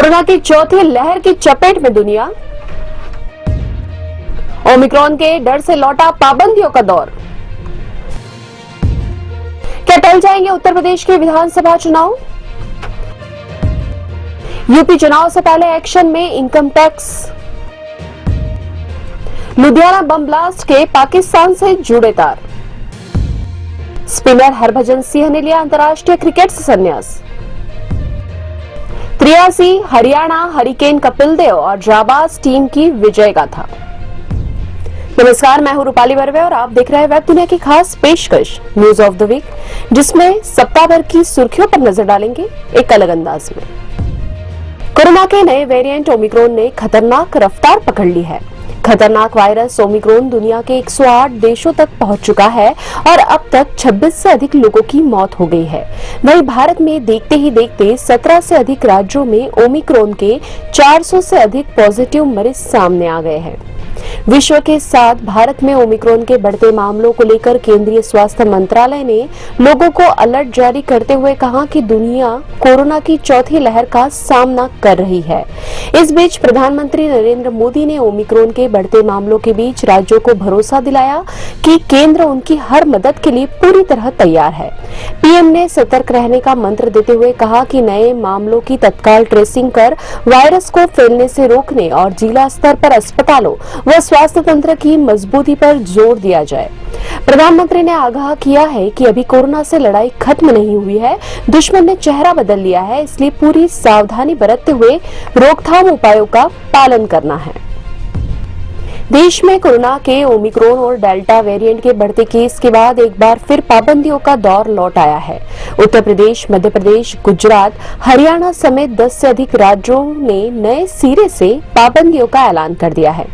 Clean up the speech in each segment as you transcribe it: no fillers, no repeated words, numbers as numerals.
Corona की चौथी लहर की चपेट में दुनिया। ओमिक्रॉन के डर से लौटा पाबंदियों का दौर। क्या टल जाएंगे उत्तर प्रदेश के विधानसभा चुनाव? यूपी चुनाव से पहले एक्शन में income tax. Ludhiana bomb blast के पाकिस्तान से जुड़े तार। स्पिनर हरभजन सिंह ने लिया अंतर्राष्ट्रीय क्रिकेट से संन्यास। 83 हरियाणा हरिकेन कपिल देव और जाबाज टीम की विजय गाथा। नमस्कार, मैं हूं रूपाली बर्वे और आप देख रहे हैं वेब दुनिया की खास पेशकश न्यूज ऑफ द वीक, जिसमें सप्ताह भर की सुर्खियों पर नजर डालेंगे एक अलग अंदाज में। कोरोना के नए वेरिएंट ओमिक्रॉन ने खतरनाक रफ्तार पकड़ ली है। खतरनाक वायरस ओमिक्रॉन दुनिया के 108 देशों तक पहुंच चुका है और अब तक 26 से अधिक लोगों की मौत हो गई है। वहीं भारत में देखते ही देखते 17 से अधिक राज्यों में ओमिक्रॉन के 400 से अधिक पॉजिटिव मरीज सामने आ गए हैं। विश्व के साथ भारत में ओमिक्रॉन के बढ़ते मामलों को लेकर केंद्रीय स्वास्थ्य मंत्रालय ने लोगों को अलर्ट जारी करते हुए कहा कि दुनिया कोरोना की चौथी लहर का सामना कर रही है। इस बीच प्रधानमंत्री नरेंद्र मोदी ने ओमिक्रॉन के बढ़ते मामलों के बीच राज्यों को भरोसा दिलाया कि केंद्र उनकी हर मदद के लिए पूरी तरह तैयार है। पीएम ने सतर्क रहने का मंत्र देते हुए कहा कि नए मामलों की तत्काल ट्रेसिंग कर वायरस को फैलने से रोकने और जिला स्तर पर अस्पतालों व स्वास्थ्य तंत्र की मजबूती पर जोर दिया जाए। प्रधानमंत्री ने आगाह किया है कि अभी कोरोना से लड़ाई खत्म नहीं हुई है, दुश्मन ने चेहरा बदल लिया है, इसलिए पूरी सावधानी बरतते हुए रोकथाम उपायों का पालन करना है। देश में कोरोना के ओमिक्रॉन और डेल्टा वेरिएंट के बढ़ते केस के बाद एक बार फिर पाबंदियों का दौर लौट आया है। उत्तर प्रदेश, मध्य प्रदेश, गुजरात, हरियाणा समेत 10 से अधिक राज्यों ने नए सिरे से पाबंदियों का ऐलान कर दिया है।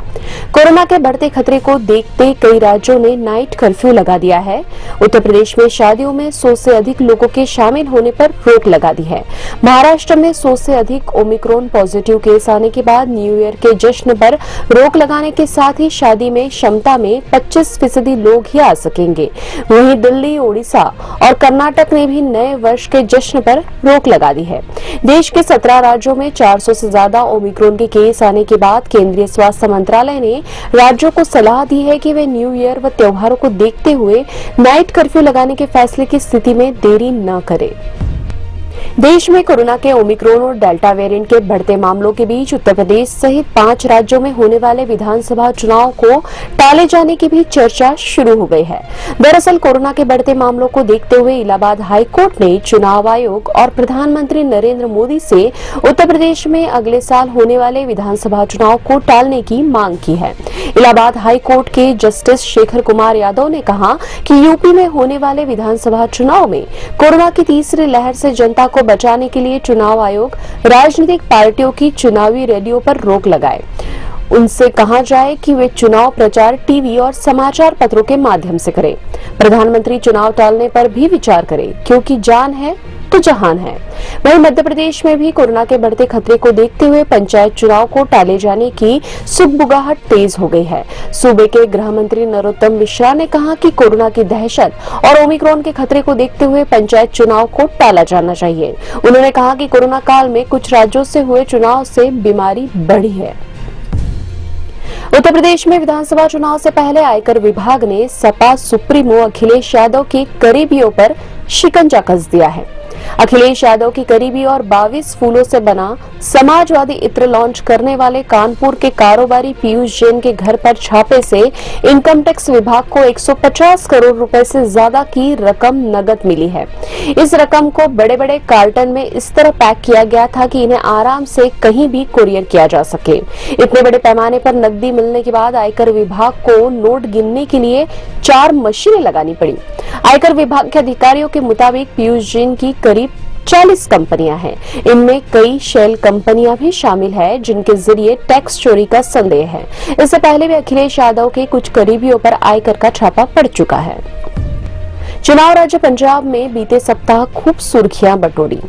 कोरोना के बढ़ते खतरे को देखते कई राज्यों ने नाइट कर्फ्यू लगा दिया है। उत्तर प्रदेश में शादियों में 100 से अधिक लोगों के शामिल होने पर रोक लगा दी है। महाराष्ट्र में 100 से अधिक ओमिक्रॉन पॉजिटिव केस आने के बाद न्यू ईयर के जश्न पर रोक लगाने के साथ ही शादी में क्षमता में 25% लोग ही आ सकेंगे। वहीं दिल्ली, उड़ीसा और कर्नाटक ने भी नए वर्ष के जश्न पर रोक लगा दी है। देश के 17 राज्यों में 400 से ज्यादा ओमिक्रॉन के केस आने के बाद केंद्रीय स्वास्थ्य मंत्रालय ने राज्यों को सलाह दी है कि वे न्यू ईयर व त्योहारों को देखते हुए नाइट कर्फ्यू लगाने के फैसले की स्थिति में देरी न करें। देश में कोरोना के ओमिक्रॉन और डेल्टा वेरिएंट के बढ़ते मामलों के बीच उत्तर प्रदेश सहित 5 राज्यों में होने वाले विधानसभा चुनाव को टाले जाने की भी चर्चा शुरू हो गई है। दरअसल कोरोना के बढ़ते मामलों को देखते हुए इलाहाबाद हाई कोर्ट ने चुनाव आयोग और प्रधानमंत्री नरेंद्र मोदी से उत्तर प्रदेश में अगले साल होने वाले विधानसभा चुनाव को टालने की मांग की है। इलाहाबाद हाई कोर्ट के जस्टिस शेखर कुमार यादव ने कहा कि यूपी में होने वाले विधानसभा चुनाव में कोरोना की तीसरी लहर से जनता को बचाने के लिए चुनाव आयोग राजनीतिक पार्टियों की चुनावी रैलियों पर रोक लगाए। उनसे कहा जाए कि वे चुनाव प्रचार टीवी और समाचार पत्रों के माध्यम से करें। प्रधानमंत्री चुनाव टालने पर भी विचार करें, क्योंकि जान है तो जहान है। वहीं मध्य प्रदेश में भी कोरोना के बढ़ते खतरे को देखते हुए पंचायत चुनाव को टाले जाने की सुगबुगाहट तेज हो गई है। सूबे के गृह मंत्री नरोत्तम मिश्रा ने कहा कि कोरोना की दहशत और ओमिक्रॉन के खतरे को देखते हुए पंचायत चुनाव को टाला जाना चाहिए। उन्होंने कहा कि कोरोना काल में कुछ राज्यों से हुए चुनाव से बीमारी बढ़ी है। उत्तर प्रदेश में विधानसभा चुनाव से पहले आयकर विभाग ने सपा सुप्रीमो अखिलेश यादव के करीबियों पर शिकंजा कस दिया है। अखिलेश यादव की करीबी और 22 फूलों से बना समाजवादी इत्र लॉन्च करने वाले कानपुर के कारोबारी पीयूष जैन के घर पर छापे से इनकम टैक्स विभाग को 150 करोड़ रुपए से ज्यादा की रकम नगद मिली है। इस रकम को बड़े बड़े कार्टन में इस तरह पैक किया गया था कि इन्हें आराम से कहीं भी कुरियर किया जा सके। इतने बड़े पैमाने पर नकदी मिलने के बाद आयकर विभाग को नोट गिनने के लिए 4 मशीनें लगानी पड़ी। आयकर विभाग के अधिकारियों के मुताबिक पीयूष जैन की करीब 40 कंपनियां हैं। इनमें कई शेल कंपनियां भी शामिल हैं, जिनके जरिए टैक्स चोरी का संदेह है। इससे पहले भी अखिलेश यादव के कुछ करीबियों पर आयकर का छापा पड़ चुका है। चुनाव राज्य पंजाब में बीते सप्ताह खूब सुर्खियां बटोरी।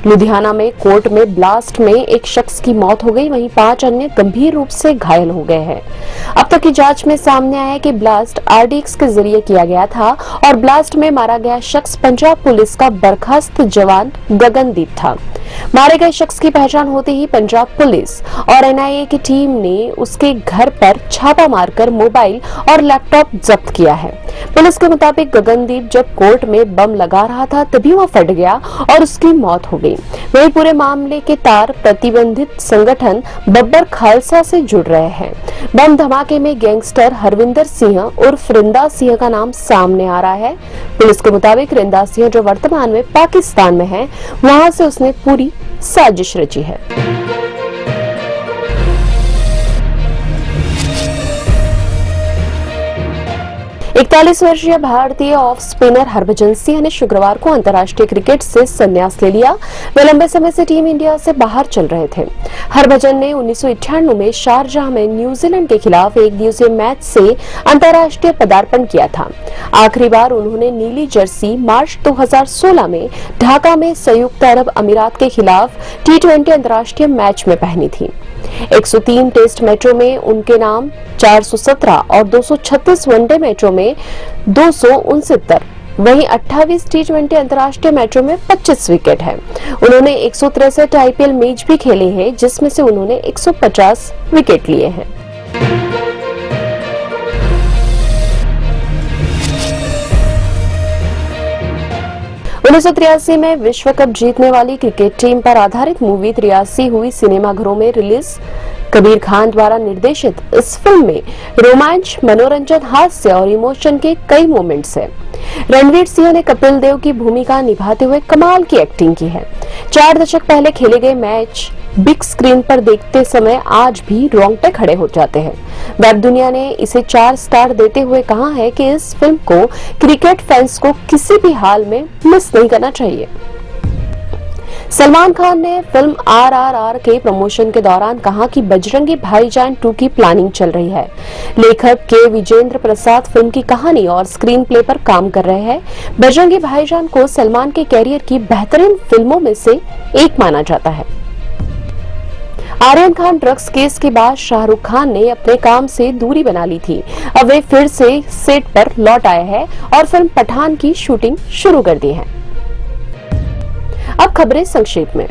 लुधियाना में कोर्ट में ब्लास्ट में एक शख्स की मौत हो गई, वहीं 5 अन्य गंभीर रूप से घायल हो गए हैं। अब तक की जांच में सामने आया है कि ब्लास्ट आरडीएक्स के जरिए किया गया था और ब्लास्ट में मारा गया शख्स पंजाब पुलिस का बर्खास्त जवान गगनदीप था। मारे गए शख्स की पहचान होते ही पंजाब पुलिस और एनआईए की टीम ने उसके घर पर छापा मारकर मोबाइल और लैपटॉप जब्त किया है। पुलिस के मुताबिक गगनदीप जब कोर्ट में बम लगा रहा था तभी वह फट गया और उसकी मौत हो गई। वहीं पूरे मामले के तार प्रतिबंधित संगठन बब्बर खालसा से जुड़ रहे हैं। बम धमाके में गैंगस्टर हरविंदर सिंह उर्फ रिंदा सिंह का नाम सामने आ रहा है। पुलिस के मुताबिक रिंदा सिंह जो वर्तमान में पाकिस्तान में है, वहां से उसने पूरी साजिश रची है। 41 वर्षीय भारतीय ऑफ स्पिनर हरभजन सिंह ने शुक्रवार को अंतर्राष्ट्रीय क्रिकेट से संन्यास ले लिया। वे लंबे समय से टीम इंडिया से बाहर चल रहे थे। हरभजन ने 1998 में शारजाह में न्यूजीलैंड के खिलाफ एक दिवसीय मैच से अंतर्राष्ट्रीय पदार्पण किया था। आखिरी बार उन्होंने नीली जर्सी मार्च 2016 में ढाका में संयुक्त अरब अमीरात के खिलाफ T20 अंतर्राष्ट्रीय मैच में पहनी थी। 103 टेस्ट मैचों में उनके नाम 417 और 236 वनडे मैचों में 269, वहीं 28 T20 अंतर्राष्ट्रीय मैचों में 25 विकेट है। उन्होंने 163 आईपीएल मैच भी खेले हैं, जिसमें से उन्होंने 150 विकेट लिए हैं। उन्नीस सौ 83 में विश्व कप जीतने वाली क्रिकेट टीम पर आधारित मूवी 83 हुई सिनेमाघरों में रिलीज। कबीर खान द्वारा निर्देशित इस फिल्म में रोमांच, मनोरंजन, हास्य और इमोशन के कई मोमेंट्स हैं। रणवीर सिंह ने कपिल देव की भूमिका निभाते हुए कमाल की एक्टिंग की है। 4 दशक पहले खेले गए मैच बिग स्क्रीन पर देखते समय आज भी रोंगटे खड़े हो जाते हैं। वेब दुनिया ने इसे 4 स्टार देते हुए कहा है कि इस फिल्म को क्रिकेट फैंस को किसी भी हाल में मिस नहीं करना चाहिए। सलमान खान ने फिल्म RRR के प्रमोशन के दौरान कहा कि बजरंगी भाईजान 2 की प्लानिंग चल रही है। लेखक के विजेंद्र प्रसाद फिल्म की कहानी और स्क्रीन प्ले पर काम कर रहे हैं। बजरंगी भाईजान को सलमान के कैरियर की बेहतरीन फिल्मों में से एक माना जाता है। आर्यन खान ड्रग्स केस के बाद शाहरुख खान ने अपने काम से दूरी बना ली थी। अब वे फिर से सेट पर लौट आए हैं और फिल्म पठान की शूटिंग शुरू कर दी है। अब खबरें संक्षेप में।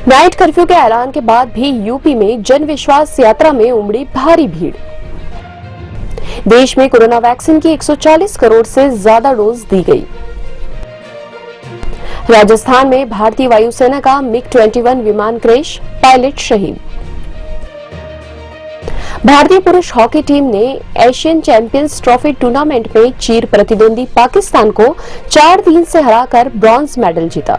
नाइट कर्फ्यू के ऐलान के बाद भी यूपी में जन विश्वास यात्रा में उमड़ी भारी भीड़। देश में कोरोना वैक्सीन की 140 करोड़ से ज्यादा डोज दी गई। राजस्थान में भारतीय वायुसेना का MiG-21 विमान क्रैश, पायलट शहीद। भारतीय पुरुष हॉकी टीम ने एशियन चैंपियंस ट्रॉफी टूर्नामेंट में चीर प्रतिद्वंदी पाकिस्तान को 4-3 से हराकर ब्रॉन्ज मेडल जीता।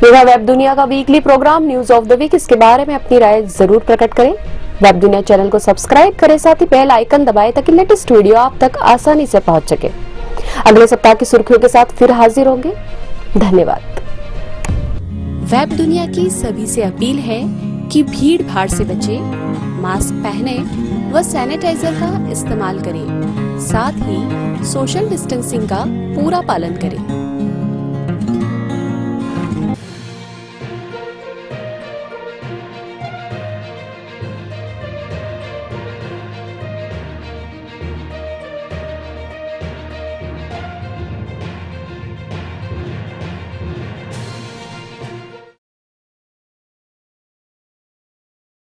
यह वेब दुनिया का weekly program news of the week. इसके बारे में अपनी राय जरूर प्रकट करें। वेब दुनिया चैनल को सब्सक्राइब करें, साथ ही बेल आइकन दबाएं ताकि लेटेस्ट वीडियो आप तक आसानी से पहुंच सके। अगले सप्ताह की सुर्खियों के साथ फिर हाजिर होंगे। धन्यवाद। वेब दुनिया की सभी से अपील है कि भीड़ भाड़ से बचें, मास्क पहने व सैनिटाइजर का इस्तेमाल करें, साथ ही सोशल डिस्टेंसिंग का पूरा पालन करें।